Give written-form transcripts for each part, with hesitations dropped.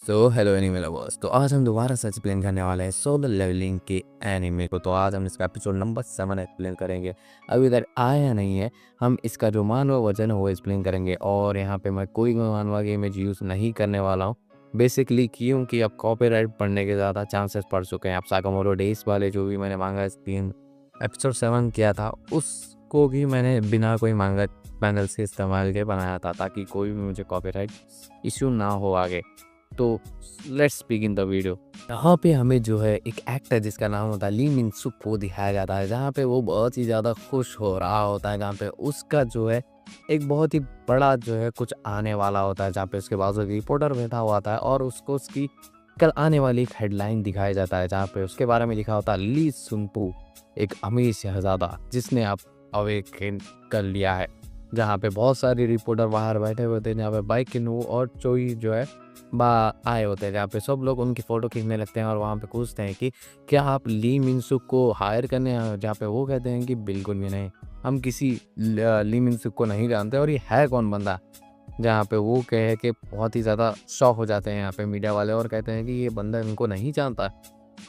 Hello anime lovers. तो आज हम दोबारा से एक्सप्लेन करने वाले हैं सोलो लेवलिंग के एनीमे को। तो आज हम इसका एपिसोड नंबर 7 एक्सप्लेन करेंगे। अभी तक आया नहीं है, हम इसका जो मानवा वर्जन है वो एक्सप्लेन करेंगे। और यहाँ पे मैं कोई मानवा की इमेज यूज़ नहीं करने वाला हूँ, बेसिकली क्योंकि अब कॉपीराइट पड़ने के ज़्यादा चांसेस पड़ चुके हैं। अब साकामोटो डेज वाले जो भी मैंने मांगा एक्सप्लेन एपिसोड 7 किया था, उसको भी मैंने बिना कोई मांगा पैनल से इस्तेमाल के बनाया था, ताकि कोई भी मुझे कॉपीराइट इश्यू ना हो आगे। तो लेट्स बिगिन द वीडियो। यहाँ पे हमें जो है एक एक्टर जिसका नाम होता है ली मिन सुक को दिखाया जाता है, जहाँ पे वो बहुत ही ज़्यादा खुश हो रहा होता है, जहाँ पे उसका जो है एक बहुत ही बड़ा जो है कुछ आने वाला होता है, जहाँ पे उसके बाजू एक रिपोर्टर बैठा हुआ था और उसको उसकी कल आने वाली एक हेडलाइन दिखाया जाता है, जहाँ पे उसके बारे में लिखा होता है ली सुनपू एक अमीर शहजादा जिसने अब अवेकन कर लिया है। जहाँ पे बहुत सारे रिपोर्टर बाहर बैठे हुए थे, जहाँ पे बाइक किनू और चोई जो है आए होते हैं, जहाँ पे सब लोग उनकी फ़ोटो खींचने लगते हैं और वहाँ पे पूछते हैं कि क्या आप ली मिनसुक को हायर करने आए हो। जहाँ पे वो कहते हैं कि बिल्कुल भी नहीं, हम किसी ली मिनसुक को नहीं जानते और ये है कौन बंदा। जहाँ पे वो कहे कि बहुत ही ज़्यादा शॉक हो जाते हैं यहाँ पे मीडिया वाले और कहते हैं कि ये बंदा इनको नहीं जानता।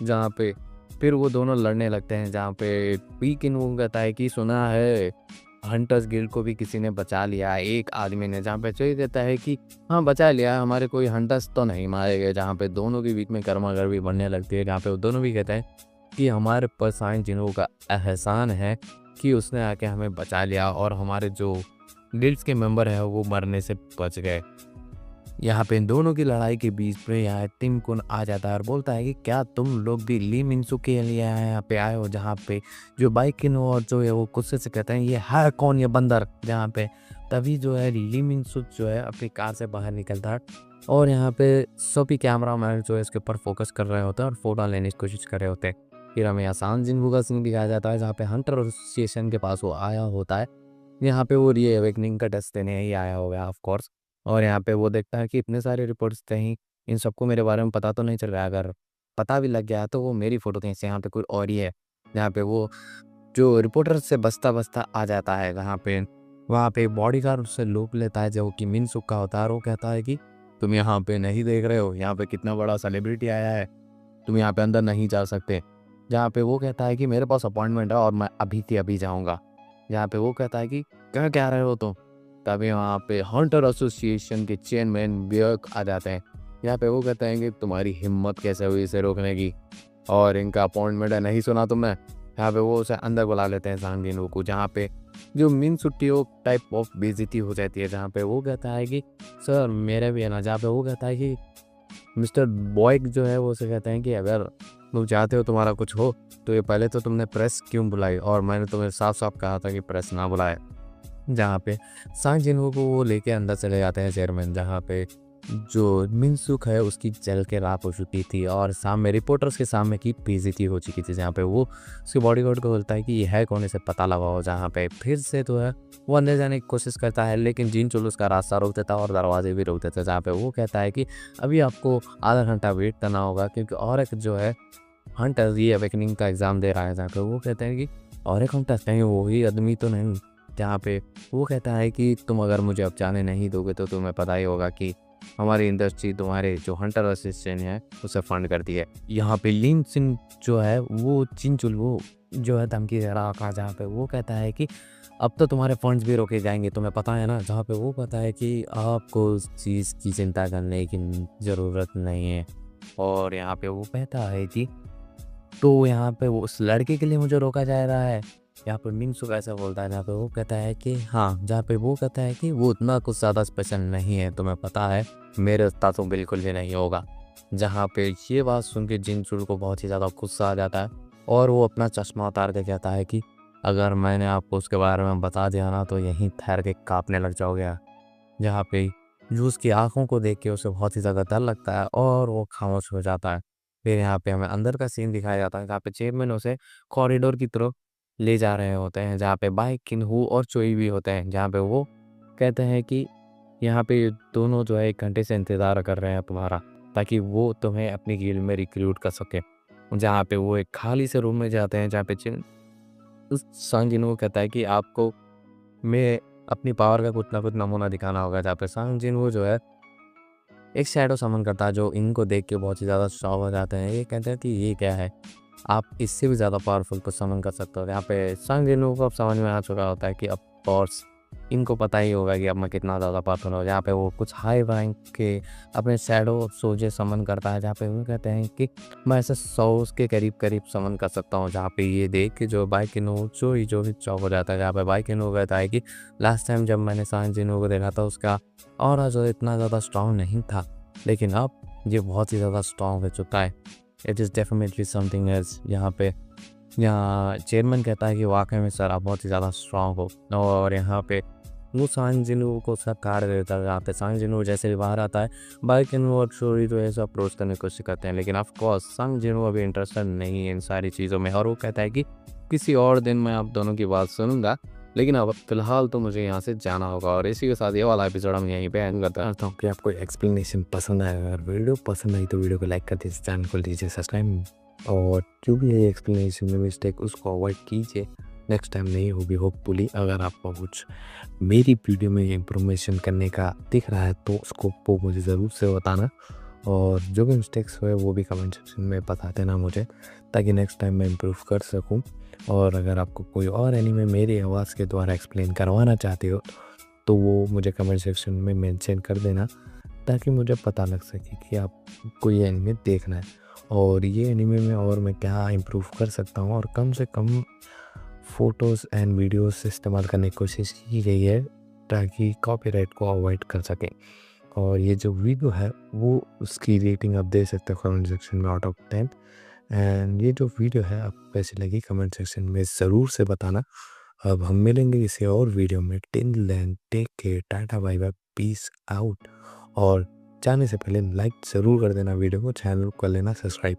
जहाँ पे फिर वो दोनों लड़ने लगते हैं, जहाँ पे पी किन वो कहता है कि सुना है हंटर्स गिल्ड को भी किसी ने बचा लिया है, एक आदमी ने। जहाँ पे चोई देता है कि हाँ बचा लिया है, हमारे कोई हंटर्स तो नहीं मारे गए। जहाँ पे दोनों के बीच में गर्मागर्मी बढ़ने लगती है, जहाँ पे वो दोनों भी कहते हैं कि हमारे पर साइन जिन्हों का एहसान है कि उसने आके हमें बचा लिया और हमारे जो गिल्ड्स के मेंबर हैं वो मरने से बच गए। यहाँ पे इन दोनों की लड़ाई के बीच पे यहाँ टिम कुन आ जाता है और बोलता है कि क्या तुम लोग भी ली मिनसू के लिए यहाँ पे आए हो। जहाँ पे जो बाइकिन और जो है वो गुस्से से कहते हैं ये है कौन ये बंदर। जहाँ पे तभी जो है ली मिनसू जो है अपनी कार से बाहर निकलता है और यहाँ पे सभी कैमरा मैन जो है इसके ऊपर फोकस कर रहे होते हैं और फोटो लेने की कोशिश कर रहे होते हैं। फिर हमें आसान जिनबू का सीन दिखाया जाता है, जहाँ पे हंटर एसोसिएशन के पास वो आया होता है। यहाँ पे वो री अवेकनिंग का टेस्ट देने ही आया होगा ऑफ कोर्स। और यहाँ पे वो देखता है कि इतने सारे रिपोर्ट्स थे ही, इन सबको मेरे बारे में पता तो नहीं चल रहा है। अगर पता भी लग गया तो वो मेरी फ़ोटो कहीं से यहाँ पे कोई और ही है। जहाँ पे वो जो रिपोर्टर से बचता-बचता आ जाता है, जहाँ पे वहाँ पे बॉडीगार्ड उससे लूप लेता है जो कि मिनसुक का होता है और वो कहता है कि तुम यहाँ पे नहीं देख रहे हो, यहाँ पे कितना बड़ा सेलिब्रिटी आया है, तुम यहाँ पे अंदर नहीं जा सकते। जहाँ पे वो कहता है कि मेरे पास अपॉइंटमेंट है और मैं अभी के अभी जाऊँगा। जहाँ पे वो कहता है कि कहाँ क्या रहे हो तुम। तभी वहाँ पे हंटर एसोसिएशन के चेयरमैन बियर्क आ जाते हैं। यहाँ पे वो कहते हैं कि तुम्हारी हिम्मत कैसे हुई इसे रोकने की, और इनका अपॉइंटमेंट है नहीं सुना तुमने। यहाँ पे वो उसे अंदर बुला लेते हैं सांगिन को, जहाँ पे जो मीन सुट्टियों टाइप ऑफ बेइज्जती हो जाती है। जहाँ पे वो कहता है कि सर मेरे भी है ना। जहाँ पे वो कहता है कि मिस्टर बॉयक जो है वो उसे कहते हैं कि अगर तुम चाहते हो तुम्हारा कुछ हो तो ये पहले तो तुमने प्रेस क्यों बुलाई, और मैंने तुम्हें साफ साफ कहा था कि प्रेस ना बुलाए। जहाँ पे सांग जिन्हों को वो लेके अंदर चले जाते हैं चेयरमैन, जहाँ पे जो मिनसुक है उसकी जल के राख हो चुकी थी और सामने रिपोर्टर्स के सामने की बेइज्जती हो चुकी थी। जहाँ पे वो उसके बॉडीगार्ड को बोलता है कि ये है कौन, इसे पता लगाओ। जहाँ पे फिर से तो है वो अंदर जाने की कोशिश करता है, लेकिन जिन चुल उसका रास्ता रोक देता है और दरवाजे भी रोक देता है। जहाँ पे वो कहता है कि अभी आपको आधा घंटा वेट करना होगा, क्योंकि और एक जो है हंटर री अवेकनिंग का एग्ज़ाम दे रहा है। जहाँ पे वो कहते हैं कि और एक हंटर कहीं वही आदमी तो नहीं। जहाँ पे वो कहता है कि तुम अगर मुझे अब जाने नहीं दोगे तो तुम्हें पता ही होगा कि हमारी इंडस्ट्री तुम्हारे जो हंटर असिस्टेंट है उसे फंड करती है। यहाँ पे लिन सिन जो है वो चिंचुल वो जो है धमकी दे रहा था, जहाँ पे वो कहता है कि अब तो तुम्हारे फंड्स भी रोके जाएंगे, तुम्हें पता है ना। जहाँ पे वो कहता है कि आपको उस चीज़ की चिंता करने की ज़रूरत नहीं है। और यहाँ पे वो कहता है कि तो यहाँ पे वो उस लड़के के लिए मुझे रोका जा रहा है। यहाँ पे मिनसुक ऐसा बोलता है, जहाँ पे वो कहता है कि हाँ, जहाँ पे वो कहता है कि वो उतना कुछ ज़्यादा स्पेशल नहीं है, तुम्हें पता है मेरे उतना तो बिल्कुल भी नहीं होगा। जहाँ पे ये बात सुन के जिनचुल को बहुत ही ज़्यादा गुस्सा आ जाता है और वो अपना चश्मा उतार के कहता है कि अगर मैंने आपको उसके बारे में बता दिया ना तो यहीं ठहर के काँपने लग जाओगे। जहाँ पे जो उसकी आँखों को देख के उसे बहुत ही ज़्यादा डर लगता है और वो खामोश हो जाता है। फिर यहाँ पे हमें अंदर का सीन दिखाया जाता है, जहाँ पे चेयरमैन उसे कॉरिडोर की तरफ ले जा रहे होते हैं, जहाँ पे बाइक किन्हू और चोई भी होते हैं। जहाँ पे वो कहते हैं कि यहाँ पे दोनों जो है 1 घंटे से इंतज़ार कर रहे हैं तुम्हारा, ताकि वो तुम्हें अपनी गिल्ड में रिक्रूट कर सके। जहाँ पे वो एक खाली से रूम में जाते हैं, जहाँ पे उस सांग जिन वो कहता है कि आपको मैं अपनी पावर का कुछ ना कुछ नमूना दिखाना होगा। जहाँ पे सांग जिन वो जो है एक शैडो समन करता है जो इनको देख के बहुत ही ज़्यादा शॉक हो जाते हैं। ये कहते हैं कि ये क्या है? आप इससे भी ज़्यादा पावरफुल को समन कर सकते हो। यहाँ पे संग जिन को अब समझ में आ चुका होता है कि ऑफ कोर्स इनको पता ही होगा कि अब मैं कितना ज़्यादा पावरफुल हूँ। यहाँ पे वो कुछ हाई रैंक के अपने शैडो सोल्जर समन करता है, जहाँ पे वो कहते हैं कि मैं ऐसे 100 के करीब समन कर सकता हूँ। जहाँ पे ये देख के जो बाइकिनो जो भी चौंक हो जाता है। जहाँ पे बाइकिनो कहता है कि लास्ट टाइम जब मैंने सांग जिनो को देखा था उसका ऑरा जो इतना ज़्यादा स्ट्रॉन्ग नहीं था, लेकिन अब ये बहुत ही ज़्यादा स्ट्रॉन्ग हो चुका है। It is definitely something else. यहाँ चेयरमैन कहता है कि वाकई में सर आप बहुत ही ज़्यादा स्ट्रॉन्ग हो। और यहाँ पे वो सांग जिनवू को सब काट देता है। यहाँ पे सांग जिनवू जैसे भी बाहर आता है, बाइकिनो और शोरी जो है सब अप्रोच करने की कोशिश करते हैं, लेकिन ऑफ कोर्स सांग जिनवू अभी इंटरेस्टेड नहीं है इन सारी चीज़ों में। और वो कहता है कि किसी और दिन मैं आप दोनों की बात सुनूंगा, लेकिन अब फ़िलहाल तो मुझे यहाँ से जाना होगा। और इसी के साथ ये वाला एपिसोड हम यहीं पे एंड करता हूँ कि आपको एक्सप्लेनेशन पसंद आया। अगर वीडियो पसंद आई तो वीडियो को लाइक कर दीजिए, चैनल को लीजिए सब्सक्राइब, और जो भी है एक्सप्लेनेशन में मिस्टेक उसको अवॉइड कीजिए, नेक्स्ट टाइम नहीं होगी होपफुली। अगर आपको कुछ मेरी वीडियो में इम्प्रूवमेशन करने का दिख रहा है तो उसको वो मुझे ज़रूर से बताना, और जो भी मिस्टेक्स हुए वो भी कमेंट सेक्शन में बता देना मुझे, ताकि नेक्स्ट टाइम मैं इम्प्रूव कर सकूं। और अगर आपको कोई और एनीमे मेरी आवाज़ के द्वारा एक्सप्लेन करवाना चाहते हो तो वो मुझे कमेंट सेक्शन में मेंशन कर देना, ताकि मुझे पता लग सके कि आपको ये एनीमे देखना है और ये एनीमे में और मैं क्या इम्प्रूव कर सकता हूँ। और कम से कम फ़ोटोज़ एंड वीडियोज़ इस्तेमाल करने की कोशिश की गई है ताकि कॉपीराइट को अवॉइड कर सकें। और ये जो वीडियो है वो उसकी रेटिंग आप दे सकते हो कमेंट सेक्शन में आउट ऑफ 10। एंड ये जो वीडियो है आपको कैसी लगी कमेंट सेक्शन में ज़रूर से बताना। अब हम मिलेंगे किसी और वीडियो में। Till then take care, tata bye bye, peace out. और जाने से पहले लाइक ज़रूर कर देना वीडियो को, चैनल को कर लेना सब्सक्राइब।